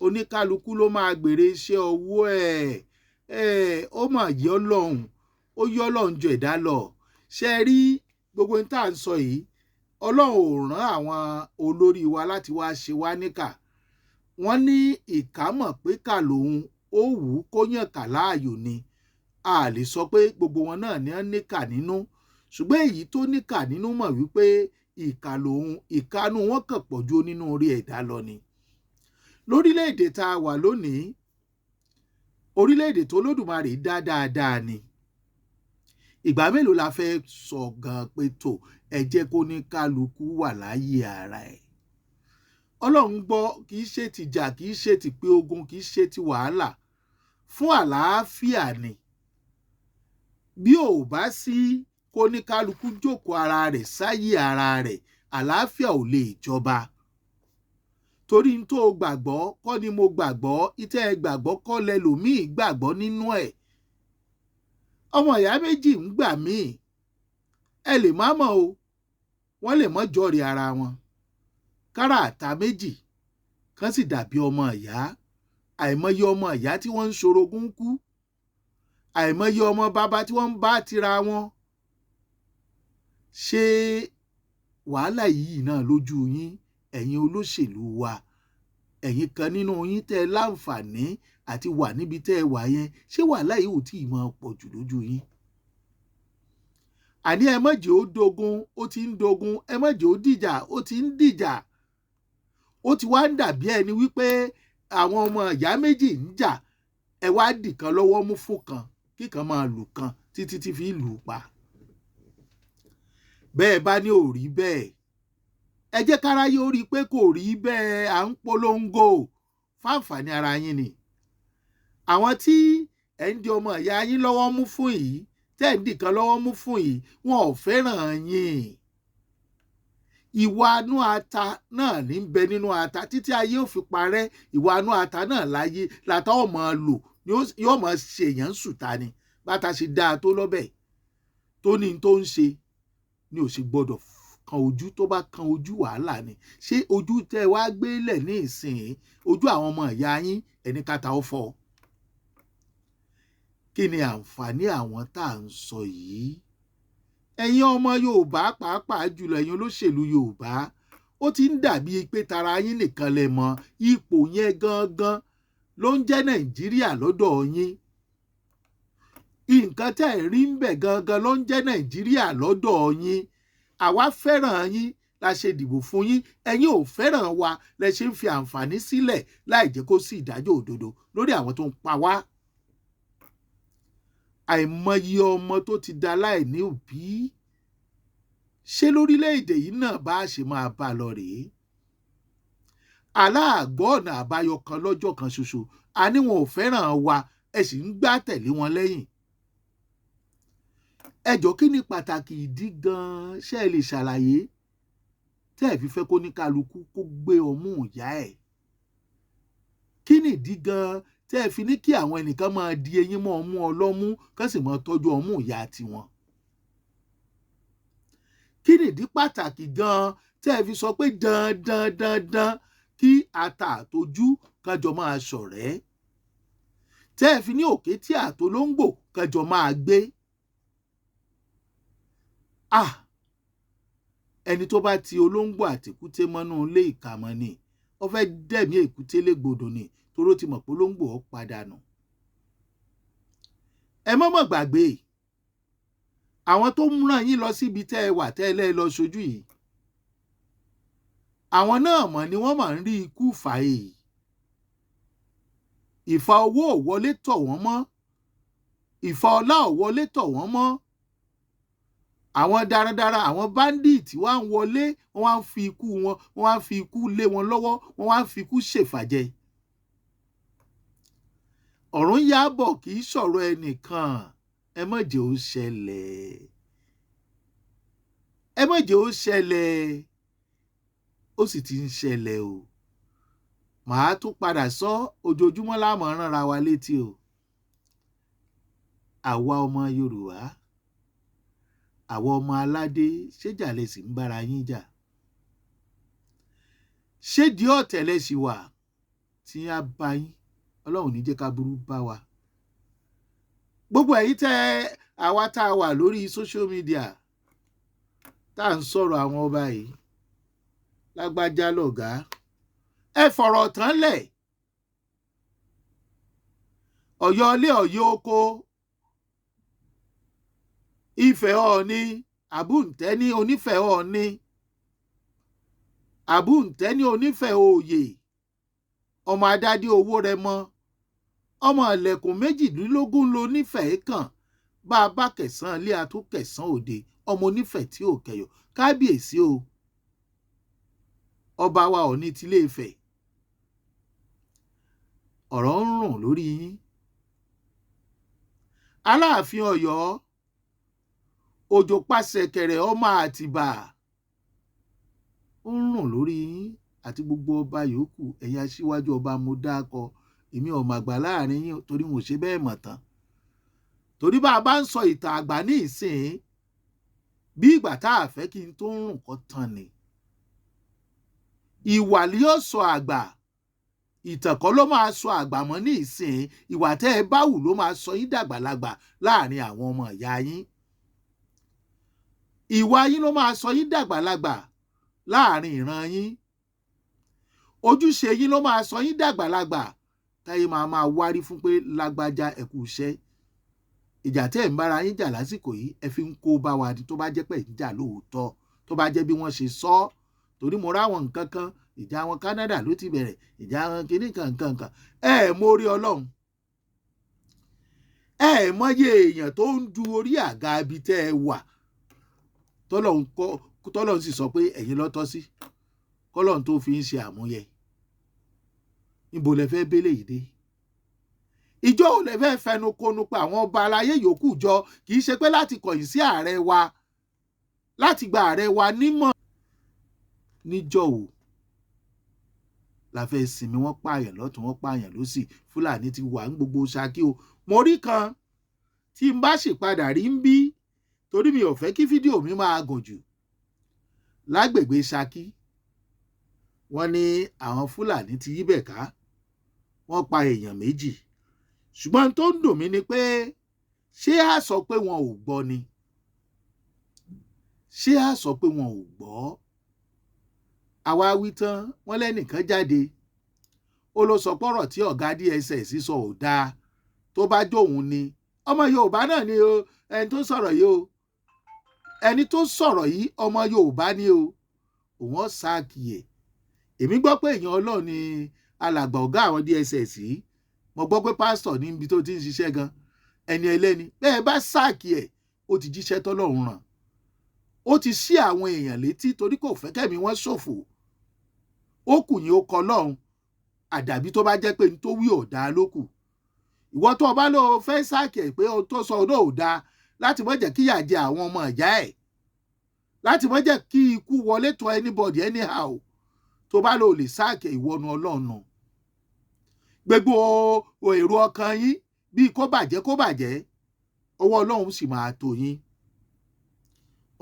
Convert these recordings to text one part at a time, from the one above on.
oníkálukú ló máa gbèrè iṣẹ́ ọwọ́ ẹ̀ ó mà yọ Ọlọ́run ó yọ Ọlọ́run jọ ẹ̀dá lọ. Ṣe rí gbogbo ohun tá à ń sọ yìí, Ọlọ́run ò rán àwọn olórí wa láti wá ṣe wá níkà. Wọ́n ní ìkà mọ̀ pé kà lòun, ó wù ú kó yàn kà láàyò ni. A lè sọ pé gbogbo wọn náà ní wọ́n níkà nínú, ṣùgbọ́n èyí tó níkà nínú mọ̀ wípé ìkà lòun, ìkánú wọn kàn pọ̀ ju nínú orí ẹ̀dá lọ ni. Lórílẹ̀-èdè tá a wà lónìí, orílẹ̀-èdè tó Olódùmarè dá dáadáa ni. Ìgbà mélòó la fẹ́ sọ gan pé tó ẹ jẹ́ kó ní kálukú wà láyé ara ẹ̀. Ọlọ́run gbọ́, kì í ṣe tìjà, kì í ṣe tìpé ogun, kì í ṣe ti wàhálà, fún àlàáfíà ni. Bí ò bá sí kó ní kálukú jókòó ara rẹ̀ sáyé ara rẹ̀, àlàáfíà ò lè jọba. Torí n tó gbàgbọ́ kọ́ ni mo gbàgbọ́, ìtẹ́ gbàgbọ́ kọ́ lẹlòmíì gbàgbọ́ nínú ẹ̀. Ọmọ ìyá méjì ń gbà míì, ẹ lè má mọ̀ o, wọ́n lè mọ́ jọ̀rẹ̀ ara wọn. Kárààtà méjì kan sì dàbí ọmọ ìyá. Àìmọye ọmọ ìyá tí wọ́n ń ṣorogún kú, àìmọye ọmọ bàbá tí wọ́n ń bá tira wọn. Ṣé wàhálà yìí náà lójú yín, ẹ̀yin olóṣèlú wa, ẹ̀yin kan nínú yín tẹ́ ẹ láǹfààní àti wà níbi tẹ́ ẹ wà yẹn, ṣé wàhálà yìí ò tí ì máa pọ̀ jù lójú yín? Àní ẹ má jẹ́ ó dogun, ó ti ń dogun, ẹ má jẹ́ ó dìjà, ó ti ń dìjà. Ó ti wá ń dàbí ẹni wípé àwọn ọmọ ìyá méjì ń jà, ẹ wá dìkan lọ́wọ́ mú fún kan, kíkan máa lù kan títí tí fi lù pa. Bẹ́ẹ̀ bá ní ò rí bẹ́ẹ̀, ẹ jẹ́ káráyé ó rí i pé kò rí bẹ́ẹ̀, à ń polongo fáǹfààní ara yín ni. Àwọn tí ẹ̀ ń di ọmọ ìyá yín lọ́wọ́ mú fún yìí, tẹ́ ẹ̀ ń dìkan lọ́wọ́ mú fún yìí, wọn ò fẹ́ràn yín. Ìwà inú ata náà ní bẹ nínú ata títí ayé ò fi parẹ́. Ìwà inú ata náà láyé látà ọ̀ máa lò, yóò máa ṣe èèyàn sùtá ni. Bàtà ṣe dáa tó lọ́bẹ̀ tó ní tó ń ṣe ni ò sì gbọ́dọ̀ kan ojú. Tó bá kan ojú, wàhálà ni. Ṣé ojú tẹ́ wá gbélẹ̀ ní ìsìn, ojú àwọn ọmọ ìyá yín, ẹni kàtà ó fọ́? Kí ni àǹfààní àwọn tá à ń sọ yìí? Ẹ̀yin ọmọ Yorùbá, pàápàá jùlọ ẹ̀yin olóṣèlú Yorùbá, ó ti ń dàbí pé tara yín nìkan lẹ mọ̀. Ipò yẹn gangan ló ń jẹ́ Nàìjíríà lọ́dọ̀ yín. Nǹkan tẹ́ ẹ̀ rí ń bẹ̀ gangan ló ń jẹ́ Nàìjíríà lọ́dọ̀ yín. Àwa fẹ́ràn yín la ṣe dìbò fún yín, ẹ̀yin ò fẹ́ràn wa lẹ ṣe ń fi àǹfààní sílẹ̀ láì jẹ́ kó sí ìdájọ́ òdodo lórí àwọn tó ń pa wá. Àìmọye ọmọ tó ti da láìní òbí. Ṣé lórílẹ̀-èdè yìí náà bá ṣe máa bá lọ rèé? Aláàgbọ́ ọ̀nà àbáyọ kan lọ́jọ́ kan ṣoṣo, a ní wọn ò fẹ́ràn wa, ẹ sì ń gbá tẹ̀lé wọn lẹ́yìn. Ẹ jọ̀ọ́, kí ni pàtàkì ìdí gan-an? Ṣé ẹ lè ṣàlàyé tẹ́ ẹ fi fẹ́ kó ní kálukú kó gbé ọmú ìyá ẹ̀? Kí ni ìdí gan-an tẹ́ ẹ fi ní kí àwọn ẹnìkan máa di eyín mọ́ ọmú ọlọ́mú kán sì máa tọ́jú ọmú ìyá tiwọn? Kí ni ìdí pàtàkì gan-an tẹ́ ẹ fi sọ pé dandan kí ata àtojú kájọ máa ṣọ̀rẹ́? Tẹ́ ẹ fi ní òkété àtolóńgbò kájọ máa gbé? Ẹni tó bá ti olóńgbò àtèkúté mọ́nú ilé ìkàmọ́ ni, ó fẹ́ dẹ̀mí èkúté légbodò ni, toró ti mọ̀ pé olóńgbò ó padànù. Ẹ mọ́mọ́ gbàgbé àwọn tó ń ràn yín lọ síbi tẹ́ ẹ wà tẹ́ ẹ lẹ́ lọ ṣojú yìí. Àwọn náà mọ̀ ni wọ́n máa ń rí ikú fàáyé. Ìfà owó ò wọlé tọ̀ wọ́n mọ́, ìfà ọlá ò wọlé tọ̀ wọ́n mọ́. Àwọn darandaran, àwọn bandit wá ń wọlé, wọ́n wá ń fi ikú wọn, wọ́n wá ń fi ikú lé wọn lọ́wọ́, wọ́n wá ń fi ikú ṣèfàjẹ. Ọ̀run yábọ̀ kì í sọ̀rọ̀ ẹnìkan. Ẹ má jẹ́ ó ṣẹlẹ̀. Ẹ má jẹ́ ó ṣẹlẹ̀. Ó sì ti ń ṣẹlẹ̀ o. Màá tún padà sọ, ojoojúmọ́ la máa ránra wa létí o. Àwa ọmọ Yorùbá, àwa ọmọ aládé, ṣéjà lẹ sì ń bára yín jà? Ṣé di ọ̀tẹ̀ lẹ sì wà? tí á bá yín, ọlọ́run ní jẹ́ ká burú bá wa. Gbogbo ẹ̀yin tẹ́ àwa tá a wà lórí social media tá à ń sọ̀rọ̀ àwọn ọba yìí, lágbájá lọ̀gá, ẹ fọ̀rọ̀ tán lẹ̀. Ọ̀yọ́ ilé Ọ̀yọ́ oko, Ifẹ̀ Ọọ̀ni, Àbúntẹ́ní onífẹ̀ Ọọ̀ni, Àbúntẹ́ní onífẹ̀ Òòyè, ọmọ adádé owó Rẹmọ, ọmọ ìlẹ̀kùn méjìdínlógún ló nífẹ̀ẹ́ kàn, bá a bá kẹsàn ilé àtúnkẹsàn òde, ọmọ onífẹ̀ẹ́ tí ò kẹyọ. Kábíyèsí o, ọba wa Ọọ̀ni tilé Ifẹ̀, ọ̀rọ̀ ń rùn lórí yín. Aláàfin Ọ̀yọ́, òjò pàṣẹkẹrẹ ọmọ Àtìbà, ó ń rùn lórí yín àti gbogbo ọba yòókù. Ẹ̀yin aṣíwájú ọba mo dákọ, èmi ò màgbà láàrin yín torí mo ṣe bẹ́ẹ̀ mọ̀ tán. Torí bá a bá ń sọ ìtàn àgbà ní ìsìn, bí ìgbà tá a fẹ́ kí n tó ń rùn kọ́ tán ni. Ìwà ni yóò sọ àgbà, ìtàn kọ́ ló máa sọ àgbà mọ́ ní ìsìn. Ìwà tẹ́ ẹ bá wù ló máa sọ yín dàgbàlagbà láàrin àwọn ọmọ ìyá yín. Ìwà yín ló máa sọ yín dàgbàlagbà láàrin ìran yín. Ojúṣe yín ló máa sọ yín dàgbàlagbà táyé máa wárí fún pé lágbájá ẹ kú iṣẹ́. Ìjà tẹ́ ẹ̀ ń bára yín jà lásìkò yìí, ẹ fi ń kó bá wa tó bá jẹ́ pé ń jà lóòótọ́, tó bá jẹ́ bí wọ́n ṣe sọ. Torí mo ráwọn nǹkan kan, ìjà wọn Canada ló ti bẹ̀rẹ̀, ìjà wọn kìíní kankan. Mórí Ọlọ́run. Mọyé èèyàn tó ń du orí àga ibi tẹ́ ẹ wà, tọ́lọ́run sì sọ pé ẹ̀yin ló tọ́ sí, kọ́lọ́run tó fi ń ṣe àmúyẹ. Níbo lẹ fẹ́ bélé yìí dé? Ìjọ ò lè fẹ́ fẹnu konu pa àwọn ọba aláyé yòókù jọ, kì í ṣe pé láti kọ̀yìn sí ààrẹ wa, láti gba ààrẹ wa nímọ̀. Níjọ́ ò la fẹ́ sinmi, wọ́n pààyàn lọ́tún, wọ́n pààyàn lósì. Fúlàní ti wà ní gbogbo Ṣakí o. Mo rí kan tí n bá ṣèpadà rí ń bí, torí mi ò fẹ́ kí fídíò mi máa gùn jù. Lágbègbè Ṣakí, wọ́n ní àwọn Fúlàní ti yíbẹ̀ ká, wọ́n pa èèyàn 2. Ṣùgbọ́n tó ń dùn mí ni pé ṣé a sọ pé wọn ò gbọ́ ni? Ṣé a sọ pé wọn ò gbọ́? Àwa wí tán, wọ́n lẹ́nìkan jáde, ó ló sọ pọ́rọ̀ tí ọ̀gá DSS sọ ò dáa, tó bá jóun ni. Ọmọ Yorùbá náà ni o, ẹni tó sọ̀rọ̀ yìí o, ẹni tó sọ̀rọ̀ yìí ọmọ Yorùbá ni o, òun ọ̀ sáàkì ẹ̀. Èmi gbọ́ pé èèyàn Ọlọ́run ni alàgbà ọ̀gá àwọn DSS yìí. Mo gbọ́ pé pásítọ̀ níbi tó ti ń ṣiṣẹ́ gan, ẹni ẹlẹ́ni. Bẹ́ẹ̀ bá sáàkì ẹ̀, ó ti jíṣẹ́ tọ́lọ́run ràn. Ó ti ṣí àwọn èèyàn létí torí kò fẹ́ kẹ́mi wọ́n ṣòfò. Ó kù yín ó kọ lọ́hùn, àdàbí tó bá jẹ́ pé ní tó wí ò dáa ló kù. Ìwọ tó bá lọ fẹ́ sáàkì ẹ̀ pé ó tó sọ náà ò dáa, láti má jẹ́ kí ìyà jẹ àwọn ọmọ ìyá ẹ̀, láti má jẹ́ kí ikú wọlé tó anybody anyhow, tó bá lọ lè sáàkì ìwọ́nu Ọlọ́run. Gbogbo èrò ọkàn yín bíi kó bàjẹ́, ọwọ́ Ọlọ́run sì máa tó yín.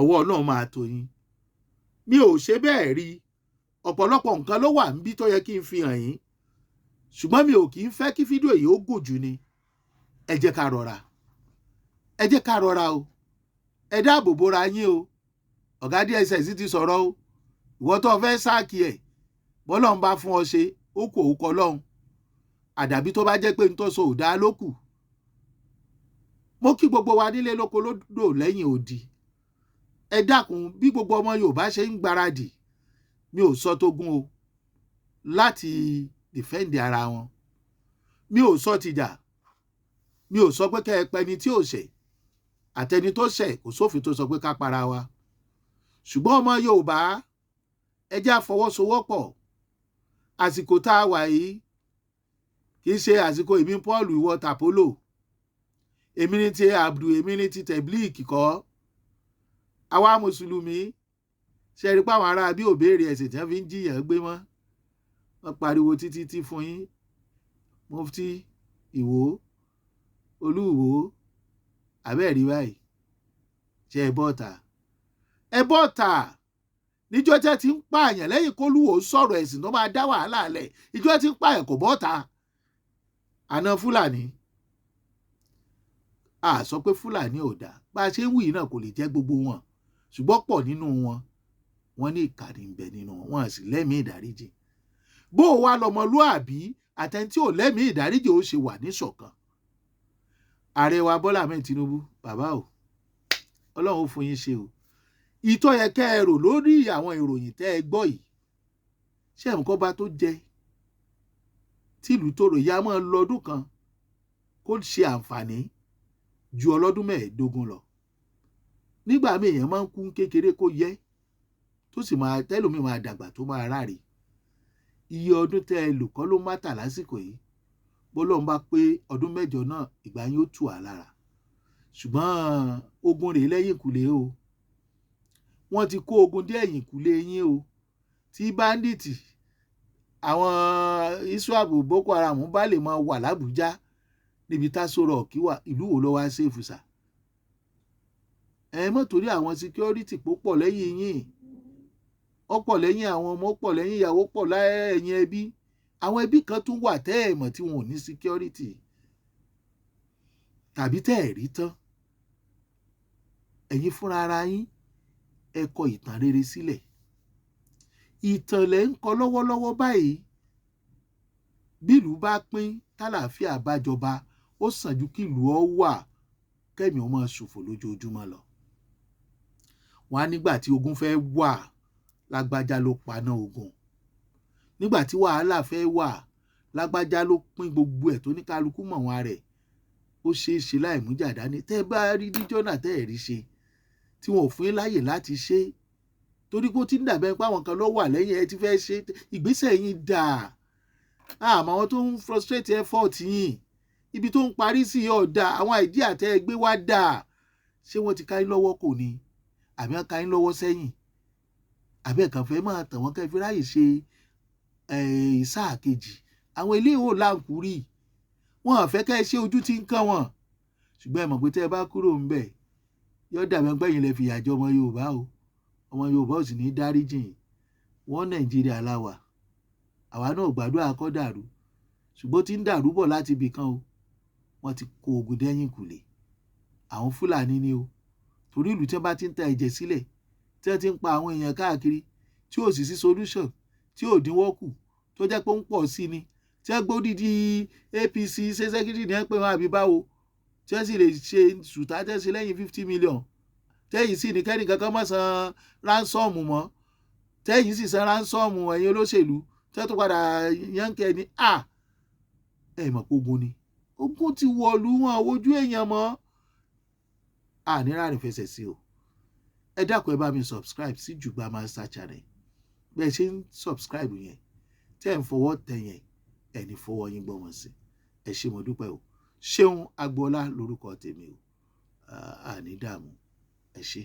Ọwọ́ Ọlọ́run máa tó yín. Mi ò ṣe bẹ́ẹ̀ rí. Ọ̀pọ̀lọpọ̀ nǹkan ló wà níbí tó yẹ kí n fi hàn yín, ṣùgbọ́n mi ò kì í fẹ́ kí fídíò yìí ó gùn jù ni. Ẹ jẹ́ ká rọra. Ẹ jẹ́ ká rọra o. Ẹ dáàbò bora yín o. Ọ̀gá DSS ti sọ̀rọ̀ o. Ìwọ tó fẹ́ sáàkì ẹ̀, bọ́lọ́run bá fún ọ ṣe, ó kù òkọ lọ́hùn. Àdàbí tó bá jẹ́ pé ń tó sọ ò dáa ló kù. Mo kí gbogbo wa nílé lóko lódò lẹ́yìn odi. Ẹ dákun, bí gbogbo ọmọ Yorùbá ṣe ń gbáradì, mi ò sọ tógun o, láti dìfẹ́ǹdì ara wọn. Mi ò sọ tìjà. Mi ò sọ pé kẹ́ ẹ pẹni tí ò ṣẹ̀, àtẹni tó ṣẹ̀ kò sófin tó sọ pé ká para wa. Ṣùgbọ́n ọmọ Yorùbá, ẹ jẹ́ á fọwọ́sowọ́pọ̀. Àsìkò tá a wà yìí kì í ṣe àsìkò èmi Paul ìwọ Tapolo, èmi ní ti Abdul, èmi ní ti Teblik kọ́. Àwa Mùsùlùmí ṣe rí pé àwọn ará bí ò béèrè ẹ̀sìn tí wọ́n fi ń jìyàn gbé mọ́. Wọ́n pariwo títí fún yín. Mufti Ìwó, Olúwo, àbẹ́ẹ̀rí báyìí. Ṣé ẹ bọ́ta? Ẹ bọ́ta níjọ́ tẹ́ ti ń pààyàn lẹ́yìn kólúwò sọ̀rọ̀ ẹ̀sìn tó máa dá wàhálà lẹ̀ ìjọ́ tí ń pààyàn kò bọ́ta àná Fúlàní a sọ pé Fúlàní ò dáa bá a ṣe ń wí náà kò lè jẹ́ gbogbo wọn ṣùgbọ́n pọ̀ nínú wọn wọ́n ní ìkànnì ń bẹ nínú wọn wọn sì lẹ́mìí ìdáríjì bó o wá lọmọlúàbí àtẹ̀ntí ò lẹ́mìí ìdáríjì ó ṣe wà níṣọ̀kan ààrẹ wa Bọ́lá Ahmed Tinubu bàbá o Ọlọ́run ó fún yín ṣe o ìtọ́ yẹ kẹ́ ẹ rò lórí àwọn ìròyìn tẹ́ ẹ gbọ́ yìí ṣé ẹ̀mùkọ́ bá tó jẹ tìlú tòrò ya máa lọ́dún kan kó ṣe àǹfààní ju ọlọ́dún 15 lọ nígbà míì èèyàn máa ń kú kékeré kó yẹ tó sì máa tẹ́lòmíì máa dàgbà tó máa ráre iye ọdún tẹ́ ẹ lò kọ́ ló má tà lásìkò yìí bọ́lọ́run bá pé ọdún 8 náà ìgbà yín ó tù á lára ṣùgbọ́n ogun rèé lẹ́yìn ìkùlé o wọ́n ti kó ogun dé ẹ̀yìn ìkùlé yín o tí báńdíìtì àwọn iswap Boko Haram bá lè máa wà lábújá níbi táṣọ rọ̀ọ̀kì wà ìlú wo ló wá ṣèfù sà ẹ mọ̀ torí àwọn security pọ̀ lẹ́yìn yín ọ̀pọ̀ lẹ́yìn àwọn ọmọ pọ̀ lẹ́yìn ìyàwó pọ̀ lẹ́yìn ẹbí àwọn ẹbí kan tún wà tẹ́ ẹ̀ mọ̀ tí wọn ò ní security tàbí tẹ́ ẹ̀ rí tán ẹ̀yin fúnra ara yín ẹ kọ ìtàn rere sílẹ̀ ìtàn lẹ̀ ń kọ lọ́wọ́lọ́wọ́ báyìí bílù bá pín tálàáfíà bá jọba ó sàn ju kí ìlú ọ wà kẹ́mi ó máa ṣòfò lójoojúmọ́ lọ wọn á nígbà tí ogun fẹ́ wà lágbájá ló paná ogun nígbà tí wàhálà fẹ́ wà lágbájá ló pín gbogbo ẹ̀ tó ní kálukú mọ̀ wọn rẹ̀ ó ṣeé ṣe láì mú jà dání tẹ́ bá rí díjọ́nà tẹ́ ẹ̀ rí ṣe tí wọn ò fún yín láàyè láti ṣe torí kó tí ń dàbẹ́ pé àwọn kan ló wà lẹ́yìn ẹ ti fẹ́ ṣe ìgbésẹ̀ yín dà àmọ́ àwọn tó ń frustrate effort yín ibi tó ń parí sí ọ̀dà àwọn idea tẹ́ ẹ gbé wá dà ṣé wọ́n ti ká yín lọ́wọ́ kò ní àbí wọ́n ká yín lọ́wọ́ sẹ́yìn àbí ẹ̀kan fẹ́ máa tàn wọ́n kẹ́ fi ráyè ṣe sáà kejì àwọn ilé ìwò láǹkúrì wọn àfẹ́ kẹ́ ẹ ṣe ojú tí ń kàn wọ́n ṣùgbọ́n ẹ mọ̀ pé tẹ́ ẹ bá kúrò ń bẹ̀ yóò dàbí ẹgbẹ́ yìí lẹ fìyà jẹ ọmọ Yorùbá o ọmọ Yorùbá ò sì ní dáríjìn wọn Nàìjíríà láwà àwa náà gbàdúrà kó dàrú ṣùgbọ́n tí ń dàrú bọ̀ láti ibì kan o wọ́n ti kó ogun dẹ́yìn kùlé àwọn Fúlàní ni o torí ìlú tí wọ́n bá ti ń ta ẹ̀jẹ̀ sílẹ̀ tí wọ́n ti ń pa àwọn èèyàn káàkiri tí ò sì sí solution tí ò dínwó kù tó jẹ́ pé ó ń pọ̀ sí ni tí wọ́n gbódìdí APC ṣe sẹ́kítì ní ẹ̀ pé wọn àbí báwo tí wọ́n sì lè ṣe sùtá tẹ́sí lẹ́yìn 50 million tẹ́yìn sì ní kẹ́ni kankan má san ransom mọ́ tẹ́yìn sì san ransom ẹ̀yin olóṣèlú tẹ́ tó padà yánkẹ́ ni ẹ̀ mọ̀ pé ogun ni ogun ti wọ̀lú wọn ojú èèyàn mọ́ nírà rẹ̀ fẹsẹ̀ sí o ẹ dákun ẹ bá mi subscribe sí Jugba Master Channel bẹ́ẹ̀ ṣe ń subscribe yẹn tẹ́ ń fọwọ́ tẹ̀ yẹn ẹ̀ ní fọwọ́ yín gbọ́ wọn sí ẹ ṣé mo dúpẹ́ o Ṣeun Agboola lórúkọ tèmi o àní dààmú ẹ ṣé.